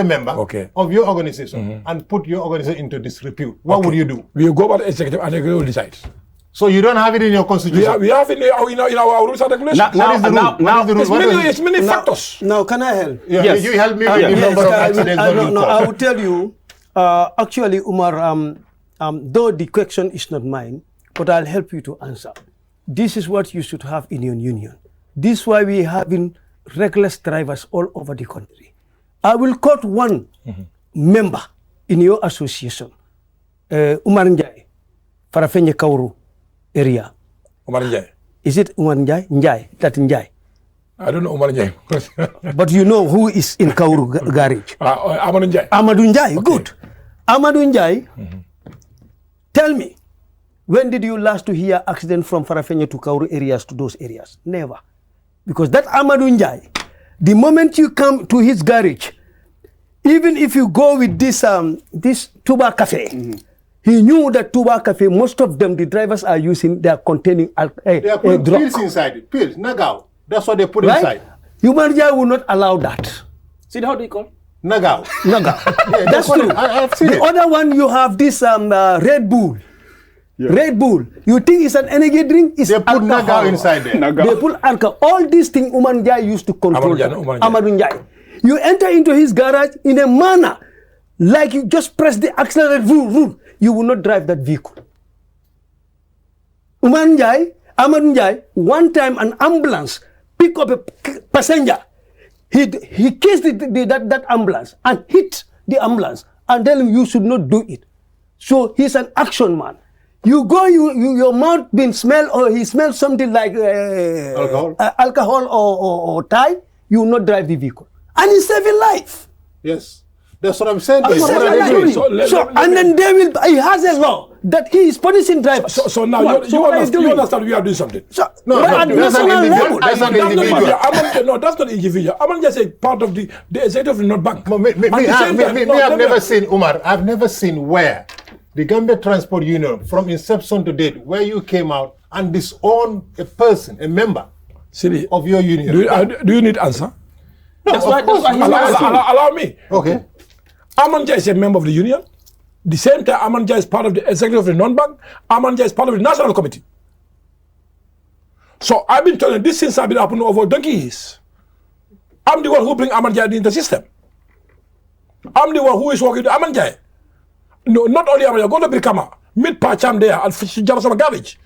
member of your organization and put your organization into disrepute, what would you do? We go back to the executive and they will decide. So you don't have it in your constitution? We have it in our rules and regulations. It's many factors. Now, can I help? Yes. You help me with the number of accidents. I will tell you, actually, Umar, though the question is not mine, but I'll help you to answer. This is what you should have in your union. This is why we're having reckless drivers all over the country. I will quote one member in your association, Umar Njai, Farafenye Kauru area. Umar Njai. Is it Umar Njai? Njai, that Njai. I don't know Umar Njai. But you know who is in Kauru garage? Amadou Njai. Amadou Njai, okay. Good. Amadou Njai, tell me, when did you last to hear accident from Farafenye to Kauru areas to those areas? Never. Because that Amadou Njai, the moment you come to his garage, even if you go with this Tuba Cafe, he knew that Tuba Cafe, most of them, the drivers are using, they are containing they are putting pills inside it. Pills, Nagao. That's what they put inside. Human Jai will not allow that. See how do you call? Nagao. Yeah, that's true. I've seen the other one, you have this Red Bull. Yeah. Red Bull. You think it's an energy drink? It's they put Nagao inside there. They put alcohol. All these things Umar Njai used to control. Amadou Njai. You enter into his garage in a manner like you just press the accelerator, you will not drive that vehicle. Amadou Njai, one time an ambulance picked up a passenger. He kissed that ambulance and hit the ambulance and tell him you should not do it. So he's an action man. You go, your mouth been smell or he smells something like alcohol or Thai, you will not drive the vehicle. And he's saving life. Yes. That's what I'm saying. And then he has a law that he is punishing drivers. So now you understand we are doing something. That's not individual. No, that's not individual. I'm just a part of the executive of North Bank. I've never seen, Umar, I've never seen where the Gambia Transport Union, from inception to date, where you came out and disowned a person, a member of your union. Do you need answer? No, that's why allow me. Okay. Amanja is a member of the union. The same time, Amanja is part of the executive of the non-bank. Amanja is part of the national committee. So I've been telling this since I've been happening over donkeys. I'm the one who bring Amanja into the system. I'm the one who is working with Amanja. No, not only Amanja. Go to Brikama. Meet Pacham there at Jarasama Garbage.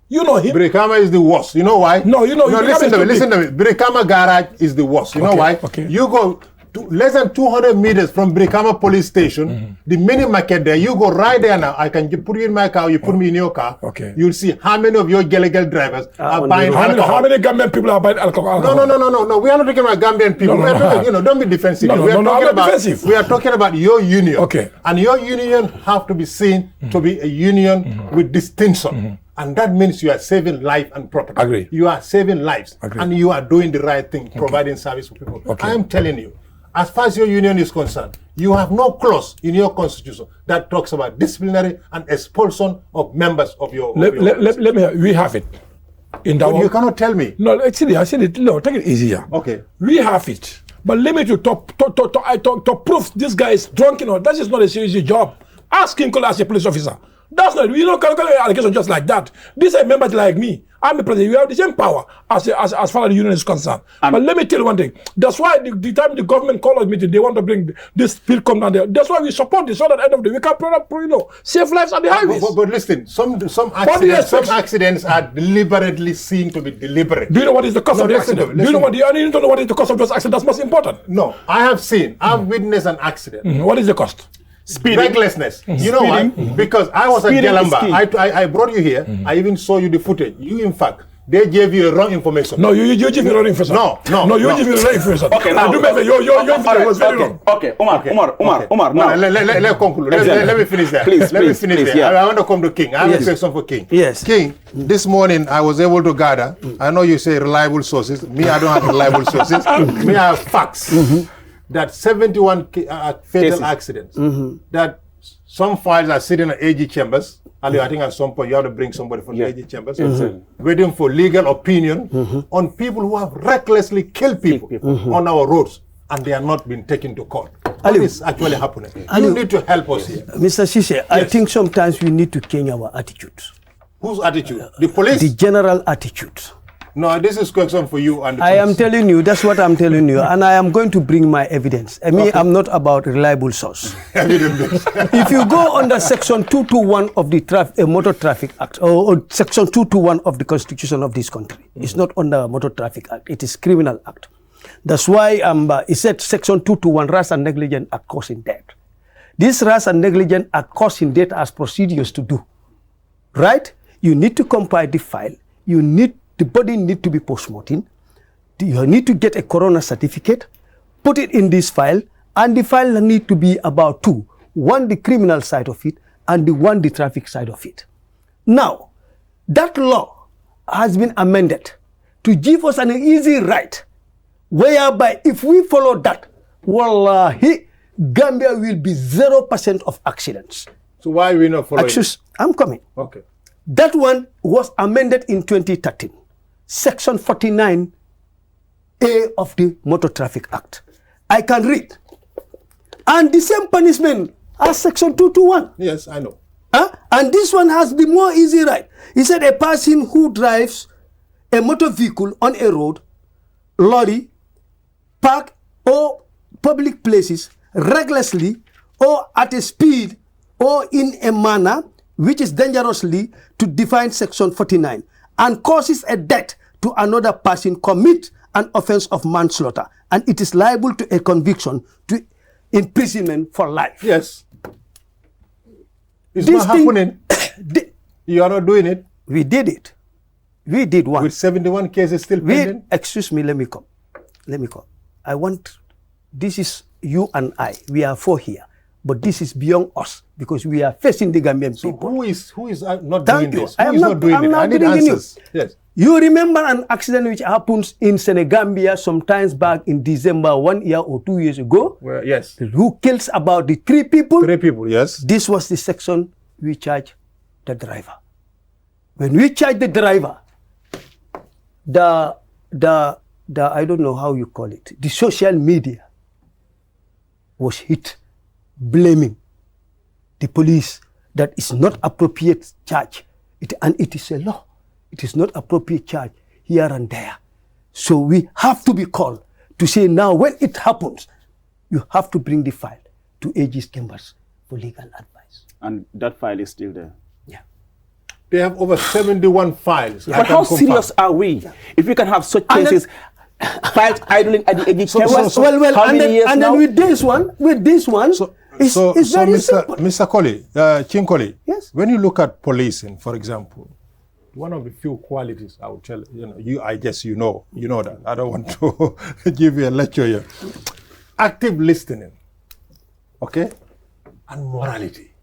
You know him. Brikama is the worst. You know why? No, listen to me. Brikama Garage is the worst. You know why? Okay. You go less than 200 meters from Brikama police station, the mini market there, you go right there now. I can put you in my car, you put me in your car. Okay. You'll see how many of your Gelegal drivers are buying alcohol. How many Gambian people are buying alcohol? No. We are not talking about Gambian people. We are talking, don't be defensive. We are talking about your union. Okay. And your union have to be seen to be a union with distinction. And that means you are saving life and property. Agree. You are saving lives. Agree. And you are doing the right thing, providing service for people. Okay. I am telling you, as far as your union is concerned, you have no clause in your constitution that talks about disciplinary and expulsion of members of your... We have it. You cannot tell me. No, actually, I said it. No, take it easier. Okay. We have it. But limit you to prove this guy is drunk, that is not a serious job. Ask him as a police officer. That's not, you know, calculate allocation just like that. These are members like me. I'm a president. You have the same power as far as the union is concerned. But let me tell you one thing. That's why the time the government called us meeting, they want to bring this bill come down there. That's why we support this. So at the end of the day, we can save lives on the highways. But listen, some accidents are deliberately seen to be deliberate. Do you know what is the cost of the accident? Do you know what? You need to know what is the cost of those accidents. That's most important. No, I've witnessed an accident. What is the cost? Speeding. Recklessness. You know why? Because I was at Jalamba. I brought you here. I even saw you the footage. You, in fact, they gave you wrong information. No, you give me wrong information. No, you give me wrong information. Okay, now. Your information was very wrong. Okay, Omar. Now. Let's conclude. Let me finish there. Please, yeah. I want to come to King. I have a question for King. Yes. King, this morning I was able to gather. I know you say reliable sources. Me, I don't have reliable sources. Me, I have facts. That 71 fatal accidents, that some files are sitting at AG chambers. Ali, I think at some point you have to bring somebody from the AG chambers, waiting for legal opinion on people who have recklessly killed people on our roads, and they are not being taken to court. What is actually happening? You need to help us here. Mr. Sise, I think sometimes we need to change our attitude. Whose attitude? The police? The general attitude. No, this is question for you and the I am telling you, that's what I'm telling you, and I am going to bring my evidence. I mean, I'm not about reliable source. If you go under Section 221 of the Motor Traffic Act, or Section 221 of the Constitution of this country, it's not under Motor Traffic Act, it is Criminal Act. That's why it said Section 221, rash and negligent act causing death. This rash and negligent act causing death has procedures to do, right? You need to compile the file, the body need to be post-mortem. You need to get a coroner certificate, put it in this file, and the file need to be about two. One, the criminal side of it, and the traffic side of it. Now, that law has been amended to give us an easy right, whereby if we follow that, wallahi, Gambia will be 0% of accidents. So why are we not following? I'm coming. Okay. That one was amended in 2013. Section 49A of the Motor Traffic Act. I can read. And the same punishment as Section 221. Yes, I know. And this one has the more easy right. He said a person who drives a motor vehicle on a road, lorry, park, or public places recklessly or at a speed or in a manner which is dangerously to define Section 49 and causes a death to another person commit an offense of manslaughter, and it is liable to a conviction to imprisonment for life. Yes. It's not happening. You are not doing it. We did it. We did one. With 71 cases still pending? Excuse me, let me come. This is you and I. We are four here. But this is beyond us because we are facing the Gambian people. Who is not doing this? I need answers. Yes. You remember an accident which happens in Senegambia sometimes back in December 1 year or 2 years ago? Well, yes. Who kills about the 3 people? 3 people, yes. This was the section we charged the driver. When we charged the driver, the I don't know how you call it, the social media was hit, blaming the police that is not appropriate charge. And it is a law. It is not appropriate charge here and there. So we have to be called to say now when it happens, you have to bring the file to AG's chambers for legal advice. And that file is still there? Yeah. They have over 71 files. But how serious are we? If we can have such cases, files idling at the AG chambers, and then with this one, it's very simple. Mr. Colley, Chinkoli, yes. When you look at policing, for example, one of the few qualities I would tell I guess you know that. I don't want to give you a lecture here. Active listening, okay, and morality.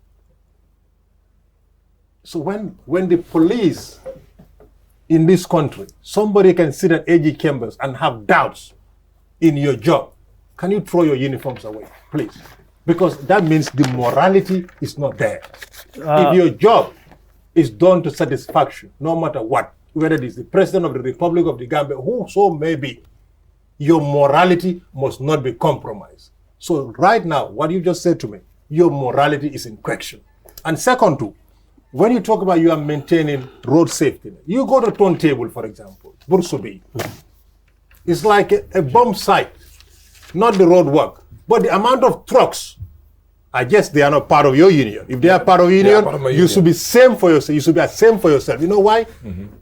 So when the police in this country, somebody can sit at AG chambers and have doubts in your job, can you throw your uniforms away, please? Because that means the morality is not there. If your job is done to satisfaction, no matter what, whether it is the President of the Republic of the Gambia, who so may be, your morality must not be compromised. So right now, what you just said to me, your morality is in question. And second, too, when you talk about you are maintaining road safety, you go to Turntable, for example, Bursubi. It's like a bomb site, not the road work. But the amount of trucks, I guess they are not part of your union. If they are part of your union, you should be same for yourself. You should be the same for yourself. You know why?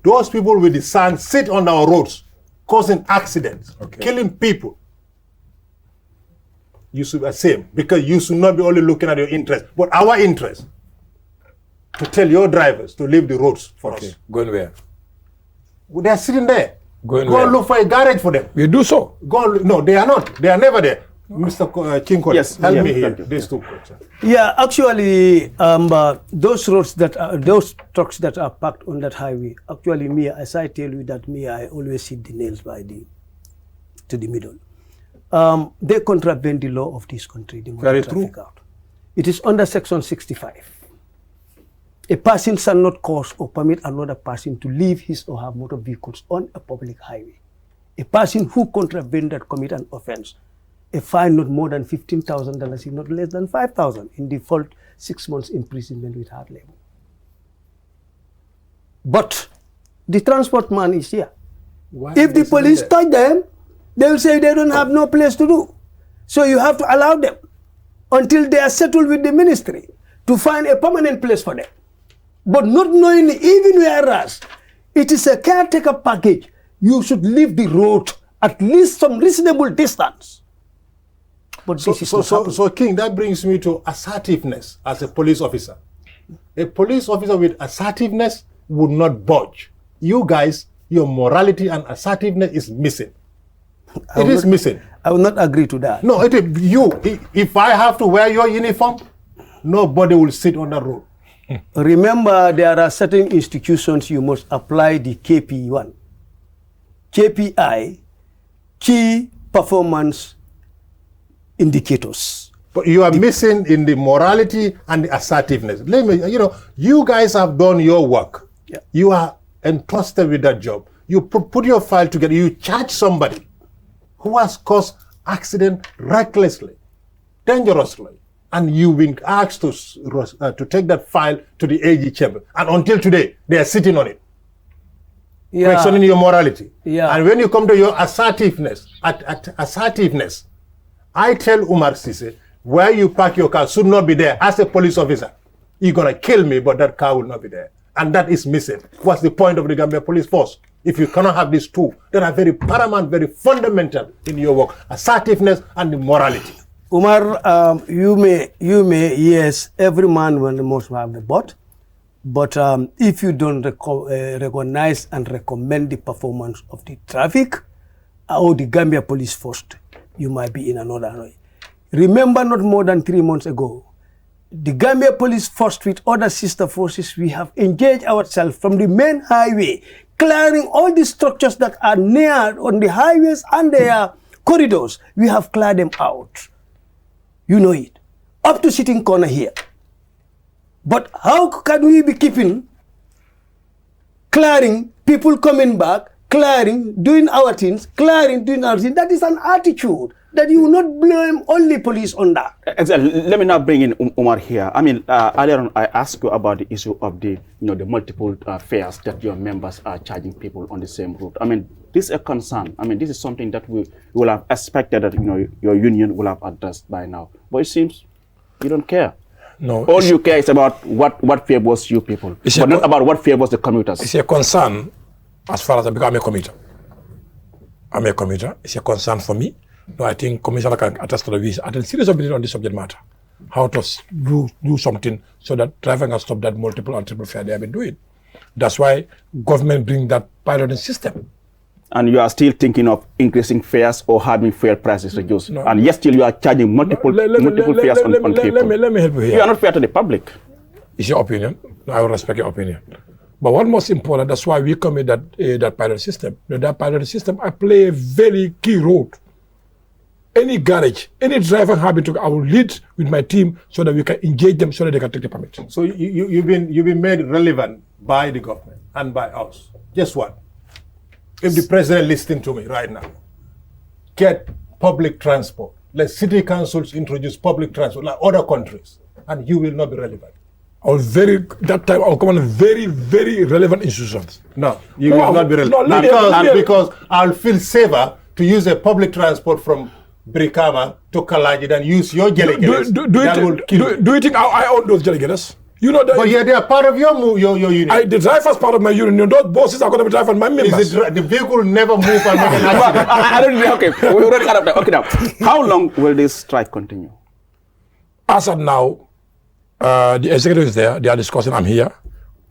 Those people with the sand sit on our roads, causing accidents, killing people. You should be the same, because you should not be only looking at your interest, but our interest. To tell your drivers to leave the roads for us. Going where? They are sitting there. Go and look for a garage for them. We do so. No, they are not. They are never there. Mr. Kinkole, yes, help me here. These two questions. Yeah, actually, those roads that those trucks that are parked on that highway, actually, me, as I tell you that I always hit the nails to the middle. They contravene the law of this country. Very true. It is under Section 65. A person shall not cause or permit another person to leave his or her motor vehicles on a public highway. A person who contravened that commit an offense, a fine not more than $15,000 is not less than $5,000. In default, 6 months imprisonment with hard labor. But the transport man is here. Why If the police touch them, they will say they don't have no place to do. So you have to allow them until they are settled with the ministry to find a permanent place for them. But not knowing, even whereas it is a caretaker package, you should leave the road at least some reasonable distance. But So King, that brings me to assertiveness as a police officer. A police officer with assertiveness would not budge. You guys, your morality and assertiveness is missing. It is missing. I will not agree to that. No, if I have to wear your uniform, nobody will sit on the road. Remember, there are certain institutions you must apply the KP1. KPI, Key Performance Indicators. But you are missing in the morality and the assertiveness. Let me, you guys have done your work. Yeah. You are entrusted with that job. You put your file together. You charge somebody who has caused accident recklessly, dangerously, and you've been asked to take that file to the AG chamber. And until today, they are sitting on it. Yeah. Questioning your morality. Yeah. And when you come to your assertiveness, I tell Umar Sise, where you park your car should not be there. As a police officer, you're going to kill me, but that car will not be there. And that is missing. What's the point of the Gambia Police Force? If you cannot have these two, that are very paramount, very fundamental in your work, assertiveness and the morality. Umar, you may, yes, every man must have a bot. But if you don't recognize and recommend the performance of the traffic or the Gambia Police Force, you might be in another way. Remember, not more than 3 months ago, the Gambia Police Force with other sister forces, we have engaged ourselves from the main highway, clearing all the structures that are near on the highways and their corridors. We have cleared them out. You know it. Up to sitting corner here. But how can we be keeping clearing, people coming back, clearing, doing our things, clearing, doing our things? That is an attitude that you will not blame only police on that. Exactly. Let me now bring in Umar here. I mean, earlier on, I asked you about the issue of the multiple fares that your members are charging people on the same route. I mean, this is a concern. I mean, this is something that we will have expected that your union will have addressed by now. But it seems you don't care. No. All you care is about what favors you people, but not about what favors the commuters. It's a concern as far as I'm a commuter. I'm a commuter. It's a concern for me. No, I think Commissioner can attest to the visa. I think serious opinion on this subject matter. How to do something so that driver can stop that multiple and triple fare they have been doing. That's why government bring that piloting system. And you are still thinking of increasing fares or having fuel prices reduced. No. And yet still you are charging multiple fares on people. Let me help you here. You are not fair to the public. It's your opinion. I will respect your opinion. But what most important, that's why we commit that pilot system. That pilot system, I play a very key role. Any garage, any driver having to, I will lead with my team so that we can engage them so that they can take the permit. So you've been made relevant by the government and by us. Guess what? If the president listening to me right now, get public transport. Let city councils introduce public transport like other countries, and you will not be relevant. that time I was commanding very, very relevant institutions. No, you will not be relevant. No, because I'll feel safer to use a public transport from Brikama to Kalaji than use your delegates. Do you think I own those delegates? You know that. But yeah, they are part of your union. The driver's part of my union. Those bosses are going to be driving my members. The vehicle never move and make an accident. I don't know. Okay, we already got up there. Okay, now, how long will this strike continue? As of now, the executive is there. They are discussing. I'm here,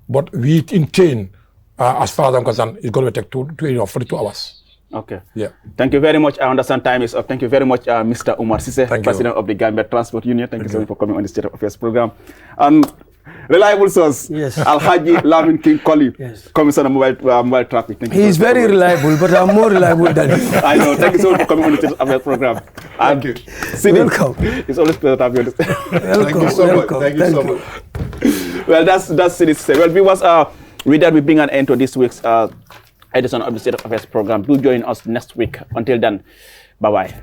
but we intend, as far as I'm concerned, it's going to take 42 hours. Okay. Yeah. Thank you very much. I understand time is up. Thank you very much, Mr. Umar Sise, President of the Gambia Transport Union. Thank you so much for coming on the State of Affairs program. Reliable source, yes. Alhaji Lamin King Koli, yes. Commissioner of Mobile Traffic. Thank you. He's very reliable, but I'm more reliable than him. I know. Thank you so much for coming on the State of Affairs program. Thank you. Welcome. It's always a pleasure to have you. Thank you so much. Thank you so much. Well, that's it. Well, viewers, with that, we bring an end to this week's edition of the State of Affairs program. Do join us next week. Until then, bye-bye.